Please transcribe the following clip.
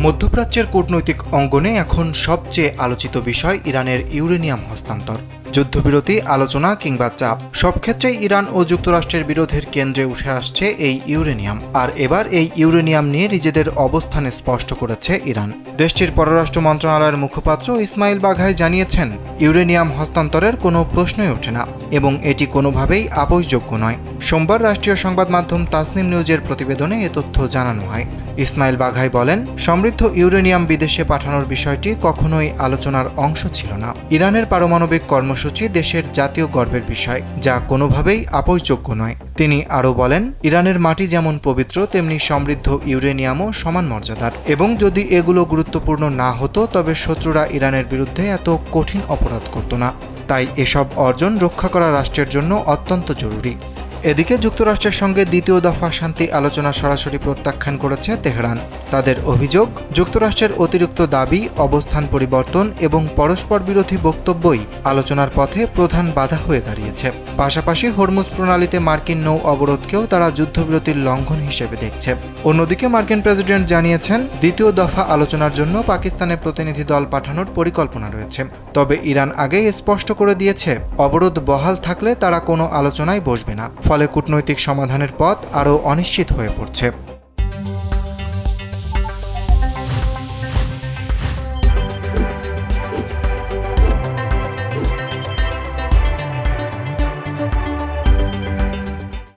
মধ্যপ্রাচ্যের কূটনৈতিক অঙ্গনে এখন সবচেয়ে আলোচিত বিষয় ইরানের ইউরেনিয়াম হস্তান্তর। যুদ্ধবিরতি, আলোচনা কিংবা চাপ, সব ক্ষেত্রেই ইরান ও যুক্তরাষ্ট্রের বিরোধের কেন্দ্রে উঠে আসছে এই ইউরেনিয়াম। আর এবার এই ইউরেনিয়াম নিয়ে নিজেদের অবস্থান স্পষ্ট করেছে ইরান। দেশটির পররাষ্ট্র মন্ত্রণালয়ের মুখপাত্র ইসমাইল বাঘাই জানিয়েছেন, ইউরেনিয়াম হস্তান্তরের কোনো প্রশ্নই ওঠে না এবং এটি কোনোভাবেই আপোষযোগ্য নয়। সোমবার রাষ্ট্রীয় সংবাদ মাধ্যম তাসনিম নিউজের প্রতিবেদনে এ তথ্য জানানো হয়। ইসমাইল বাঘাই বলেন, সমৃদ্ধ ইউরেনিয়াম বিদেশে পাঠানোর বিষয়টি কখনোই আলোচনার অংশ ছিল না। ইরানের পারমাণবিক কর্মসূচি দেশের জাতীয় গর্বের বিষয়, যা কোনোভাবেই আপোষযোগ্য নয়। তিনি আরও বলেন, ইরানের মাটি যেমন পবিত্র, তেমনি সমৃদ্ধ ইউরেনিয়ামও সমান মর্যাদার, এবং যদি এগুলো গুরুত্বপূর্ণ না হতো তবে শত্রুরা ইরানের বিরুদ্ধে এত কঠিন অপরাধ করত না। তাই এসব অর্জন রক্ষা করা রাষ্ট্রের জন্য অত্যন্ত জরুরি। এদিকে যুক্তরাষ্ট্রের সঙ্গে দ্বিতীয় দফা শান্তি আলোচনা সরাসরি প্রত্যাখ্যান করেছে তেহরান। তাদের অভিযোগ, যুক্তরাষ্ট্রের অতিরিক্ত দাবি, অবস্থান পরিবর্তন এবং পরস্পর বিরোধী বক্তব্যই আলোচনার পথে প্রধান বাধা হয়ে দাঁড়িয়েছে। পাশাপাশি হরমুজ প্রণালীতে মার্কিন নৌ অবরোধকেও তারা যুদ্ধবিরতির লঙ্ঘন হিসেবে দেখছে। অন্যদিকে মার্কিন প্রেসিডেন্ট জানিয়েছেন, দ্বিতীয় দফা আলোচনার জন্য পাকিস্তানের প্রতিনিধি দল পাঠানোর পরিকল্পনা রয়েছে। তবে ইরান আগেই স্পষ্ট করে দিয়েছে, অবরোধ বহাল থাকলে তারা কোনো আলোচনায় বসবে না। ফলে কূটনৈতিক সমাধানের পথ আরও অনিশ্চিত হয়ে পড়ছে।